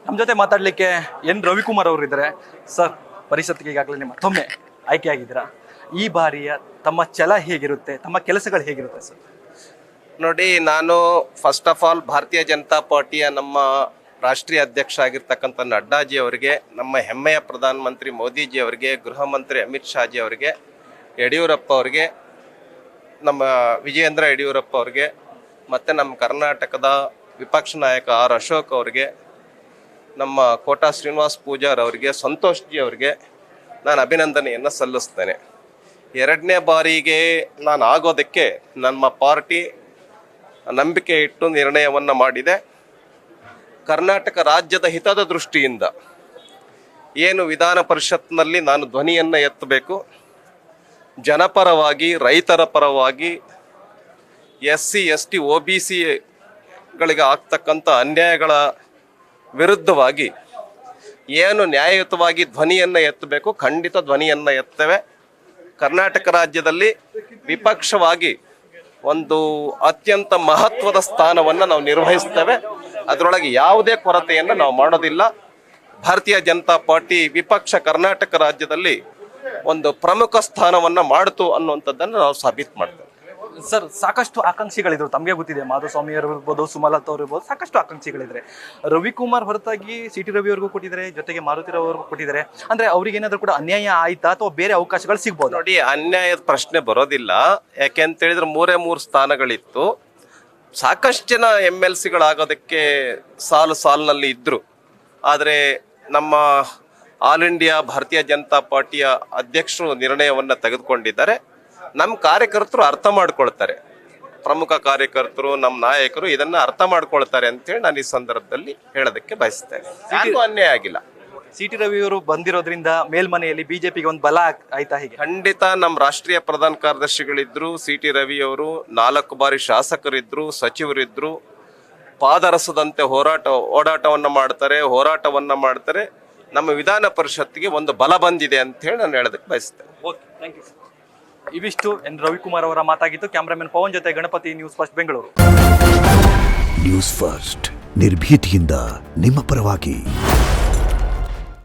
ನಮ್ಮ ಜೊತೆ ಮಾತಾಡಲಿಕ್ಕೆ ಎನ್ ರವಿಕುಮಾರ್ ಅವರು ಇದ್ದಾರೆ. ಸರ್, ಪರಿಷತ್ಗೆ ಈಗಾಗಲೇ ಮತ್ತೊಮ್ಮೆ ಆಯ್ಕೆಯಾಗಿದ್ದೀರಾ. ಈ ಬಾರಿಯ ತಮ್ಮ ಛಲ ಹೇಗಿರುತ್ತೆ, ತಮ್ಮ ಕೆಲಸಗಳು ಹೇಗಿರುತ್ತೆ ಸರ್? ನೋಡಿ, ನಾನು ಫಸ್ಟ್ ಆಫ್ ಆಲ್ ಭಾರತೀಯ ಜನತಾ ಪಾರ್ಟಿಯ ನಮ್ಮ ರಾಷ್ಟ್ರೀಯ ಅಧ್ಯಕ್ಷ ಆಗಿರ್ತಕ್ಕಂಥ ನಡ್ಡಾಜಿ ಅವರಿಗೆ, ನಮ್ಮ ಹೆಮ್ಮೆಯ ಪ್ರಧಾನಮಂತ್ರಿ ಮೋದಿಜಿ ಅವರಿಗೆ, ಗೃಹ ಮಂತ್ರಿ ಅಮಿತ್ ಶಾಜಿ ಅವರಿಗೆ, ಯಡಿಯೂರಪ್ಪ ಅವರಿಗೆ, ನಮ್ಮ ವಿಜಯೇಂದ್ರ ಯಡಿಯೂರಪ್ಪ ಅವರಿಗೆ, ಮತ್ತು ನಮ್ಮ ಕರ್ನಾಟಕದ ವಿಪಕ್ಷ ನಾಯಕ ಆರ್ ಅಶೋಕ್ ಅವರಿಗೆ, ನಮ್ಮ ಕೋಟಾ ಶ್ರೀನಿವಾಸ್ ಪೂಜಾರ್ ಅವರಿಗೆ, ಸಂತೋಷ್ ಜಿ ಅವರಿಗೆ ನಾನು ಅಭಿನಂದನೆಯನ್ನು ಸಲ್ಲಿಸ್ತೇನೆ. ಎರಡನೇ ಬಾರಿಗೆ ನಾನು ಆಗೋದಕ್ಕೆ ನಮ್ಮ ಪಾರ್ಟಿ ನಂಬಿಕೆ ಇಟ್ಟು ನಿರ್ಣಯವನ್ನು ಮಾಡಿದೆ. ಕರ್ನಾಟಕ ರಾಜ್ಯದ ಹಿತದ ದೃಷ್ಟಿಯಿಂದ ಏನು ವಿಧಾನ ಪರಿಷತ್ನಲ್ಲಿ ನಾನು ಧ್ವನಿಯನ್ನು ಎತ್ತಬೇಕು, ಜನಪರವಾಗಿ, ರೈತರ ಪರವಾಗಿ, SC ST OBC ಗಳಿಗೆ ಆಗ್ತಕ್ಕಂಥ ಅನ್ಯಾಯಗಳ ವಿರುದ್ಧವಾಗಿ ಏನು ನ್ಯಾಯಯುತವಾಗಿ ಧ್ವನಿಯನ್ನು ಎತ್ತಬೇಕು, ಖಂಡಿತ ಧ್ವನಿಯನ್ನು ಎತ್ತೇವೆ. ಕರ್ನಾಟಕ ರಾಜ್ಯದಲ್ಲಿ ವಿಪಕ್ಷವಾಗಿ ಒಂದು ಅತ್ಯಂತ ಮಹತ್ವದ ಸ್ಥಾನವನ್ನು ನಾವು ನಿರ್ವಹಿಸ್ತೇವೆ. ಅದರೊಳಗೆ ಯಾವುದೇ ಕೊರತೆಯನ್ನು ನಾವು ಮಾಡೋದಿಲ್ಲ. ಭಾರತೀಯ ಜನತಾ ಪಾರ್ಟಿ ವಿಪಕ್ಷ ಕರ್ನಾಟಕ ರಾಜ್ಯದಲ್ಲಿ ಒಂದು ಪ್ರಮುಖ ಸ್ಥಾನವನ್ನು ಮಾಡಿತು ಅನ್ನುವಂಥದ್ದನ್ನು ನಾವು ಸಾಬೀತು ಮಾಡ್ತೇವೆ. ಸರ್, ಸಾಕಷ್ಟು ಆಕಾಂಕ್ಷಿಗಳಿದ್ರು, ತಮಗೆ ಗೊತ್ತಿದೆ. ಮಾಧುಸ್ವಾಮಿ ಅವರು ಇರ್ಬೋದು, ಸುಮಲತಾ ಅವರು ಇರ್ಬೋದು, ಸಾಕಷ್ಟು ಆಕಾಂಕ್ಷಿಗಳಿದ್ರೆ. ರವಿಕುಮಾರ್ ಹೊರತಾಗಿ CT ರವಿ ಅವ್ರಿಗೂ ಕೊಟ್ಟಿದ್ದಾರೆ, ಜೊತೆಗೆ ಮಾರುತಿರಾವ್ ಅವ್ರಿಗೂ ಕೊಟ್ಟಿದ್ದಾರೆ. ಅಂದ್ರೆ ಅವ್ರಿಗೆ ಏನಾದ್ರು ಕೂಡ ಅನ್ಯಾಯ ಆಯ್ತಾ ಅಥವಾ ಬೇರೆ ಅವಕಾಶಗಳು ಸಿಗ್ಬೋದು? ನೋಡಿ, ಅನ್ಯಾಯದ ಪ್ರಶ್ನೆ ಬರೋದಿಲ್ಲ. ಯಾಕೆಂತ ಹೇಳಿದ್ರೆ 3 ಸ್ಥಾನಗಳಿತ್ತು. ಸಾಕಷ್ಟು ಜನ MLCಗಳಾಗೋದಕ್ಕೆ ಸಾಲಿನಲ್ಲಿ ಇದ್ರು. ಆದರೆ ನಮ್ಮ ಆಲ್ ಇಂಡಿಯಾ ಭಾರತೀಯ ಜನತಾ ಪಾರ್ಟಿಯ ಅಧ್ಯಕ್ಷರು ನಿರ್ಣಯವನ್ನು ತೆಗೆದುಕೊಂಡಿದ್ದಾರೆ. ನಮ್ಮ ಕಾರ್ಯಕರ್ತರು ಅರ್ಥ ಮಾಡ್ಕೊಳ್ತಾರೆ, ಪ್ರಮುಖ ಕಾರ್ಯಕರ್ತರು, ನಮ್ಮ ನಾಯಕರು ಇದನ್ನ ಅರ್ಥ ಮಾಡ್ಕೊಳ್ತಾರೆ ಅಂತೇಳಿ ನಾನು ಈ ಸಂದರ್ಭದಲ್ಲಿ ಹೇಳೋದಕ್ಕೆ ಬಯಸ್ತೇನೆ. ಯಾರಿಗೂ ಅನ್ಯಾಯ ಆಗಿಲ್ಲ. CT ರವಿ ಅವರು ಬಂದಿರೋದ್ರಿಂದ ಮೇಲ್ಮನೆಯಲ್ಲಿ ಬಿಜೆಪಿಗೆ ಒಂದು ಬಲ ಆಯ್ತಾ? ಹೀಗೆ ಖಂಡಿತ. ನಮ್ಮ ರಾಷ್ಟ್ರೀಯ ಪ್ರಧಾನ ಕಾರ್ಯದರ್ಶಿಗಳಿದ್ರು, CT ರವಿ ಅವರು 4 ಬಾರಿ ಶಾಸಕರಿದ್ರು, ಸಚಿವರಿದ್ರು. ಪಾದರಸದಂತೆ ಓಡಾಟವನ್ನು ಮಾಡ್ತಾರೆ. ನಮ್ಮ ವಿಧಾನ ಪರಿಷತ್ತಿಗೆ ಒಂದು ಬಲ ಬಂದಿದೆ ಅಂತ ಹೇಳಿ ನಾನು ಹೇಳೋದಕ್ಕೆ ಬಯಸ್ತೇನೆ. ಇವಿಷ್ಟು ಎನ್ ರವಿಕುಮಾರ್ ಅವರ ಮಾತಾಗಿತ್ತು. ಕ್ಯಾಮರಾಮನ್ ಪವನ್ ಜೊತೆ Ganapati, news first Bengaluru. News first, ನಿರ್ಭೀತಿಯಿಂದ ನಿಮ್ಮ ಪರವಾಗಿ.